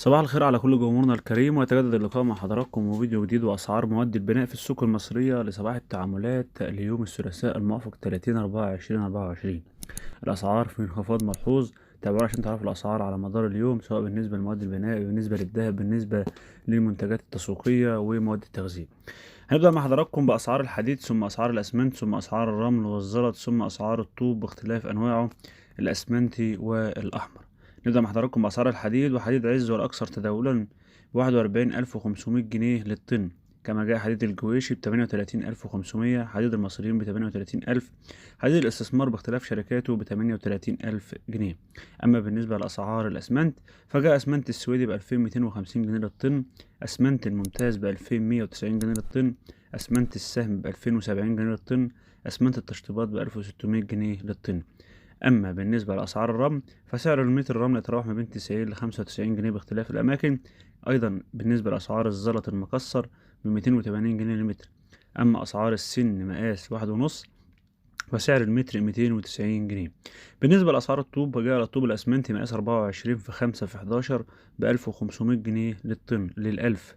صباح الخير على كل جمهورنا الكريم، ويتجدد اللقاء مع حضراتكم وفيديو جديد وأسعار مواد البناء في السوق المصرية لصباح التعاملات ليوم الثلاثاء الموافق 30/4/2024. الأسعار في انخفاض ملحوظ. تابعونا عشان تعرفوا الأسعار على مدار اليوم، سواء بالنسبة لمواد البناء، بالنسبة للذهب، بالنسبة للمنتجات التسويقية ومواد التغذية. هنبدأ مع حضراتكم بأسعار الحديد، ثم أسعار الأسمنت، ثم أسعار الرمل والزلط، ثم أسعار الطوب باختلاف أنواعه الأسمنتي والأحمر. نبدأ مع حضراتكم بأسعار الحديد. وحديد عز والأكثر تداولا ب41,500 جنيه للطن، كما جاء حديد الجويشي ب38,500، حديد المصريين ب38,000، حديد الاستثمار باختلاف شركاته ب38,000 جنيه. أما بالنسبة لأسعار الأسمنت، فجاء أسمنت السويدي ب2250 جنيه للطن، أسمنت الممتاز ب2190 جنيه للطن، أسمنت السهم ب2070 جنيه للطن، أسمنت التشطيبات ب1600 جنيه للطن. أما بالنسبة لأسعار الرمل، فسعر المتر الرمل يتراوح ما بين 90 ل95 جنيه باختلاف الأماكن. أيضا بالنسبة لأسعار الزلط المكسر ب280 جنيه للمتر. أما أسعار السن مقاس 1.5، فسعر المتر 290 جنيه. بالنسبة لأسعار الطوب، فجاء الطوب الأسمنتي مقاس 24 في 5 في 11 ب1500 جنيه للطن للألف.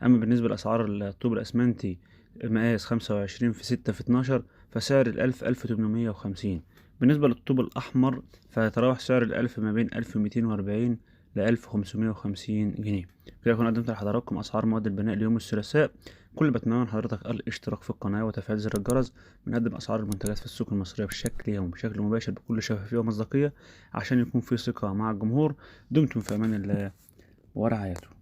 أما بالنسبة لأسعار الطوب الأسمنتي مقاس 25 في 6 في 12، فسعر الألف 1850. بالنسبة للطوب الأحمر، فيتراوح سعر الألف ما بين 1240 ل1550 جنيه. كده أكون قدمت لحضراتكم أسعار مواد البناء ليوم الثلاثاء. كل اللي بتمنى من حضرتك الاشتراك في القناة وتفعيل زر الجرس. بنقدم أسعار المنتجات في السوق المصرية بشكل يومي، بشكل مباشر، بكل شفافية ومصداقية، عشان يكون في ثقة مع الجمهور. دمتم في أمان الله ورعايته.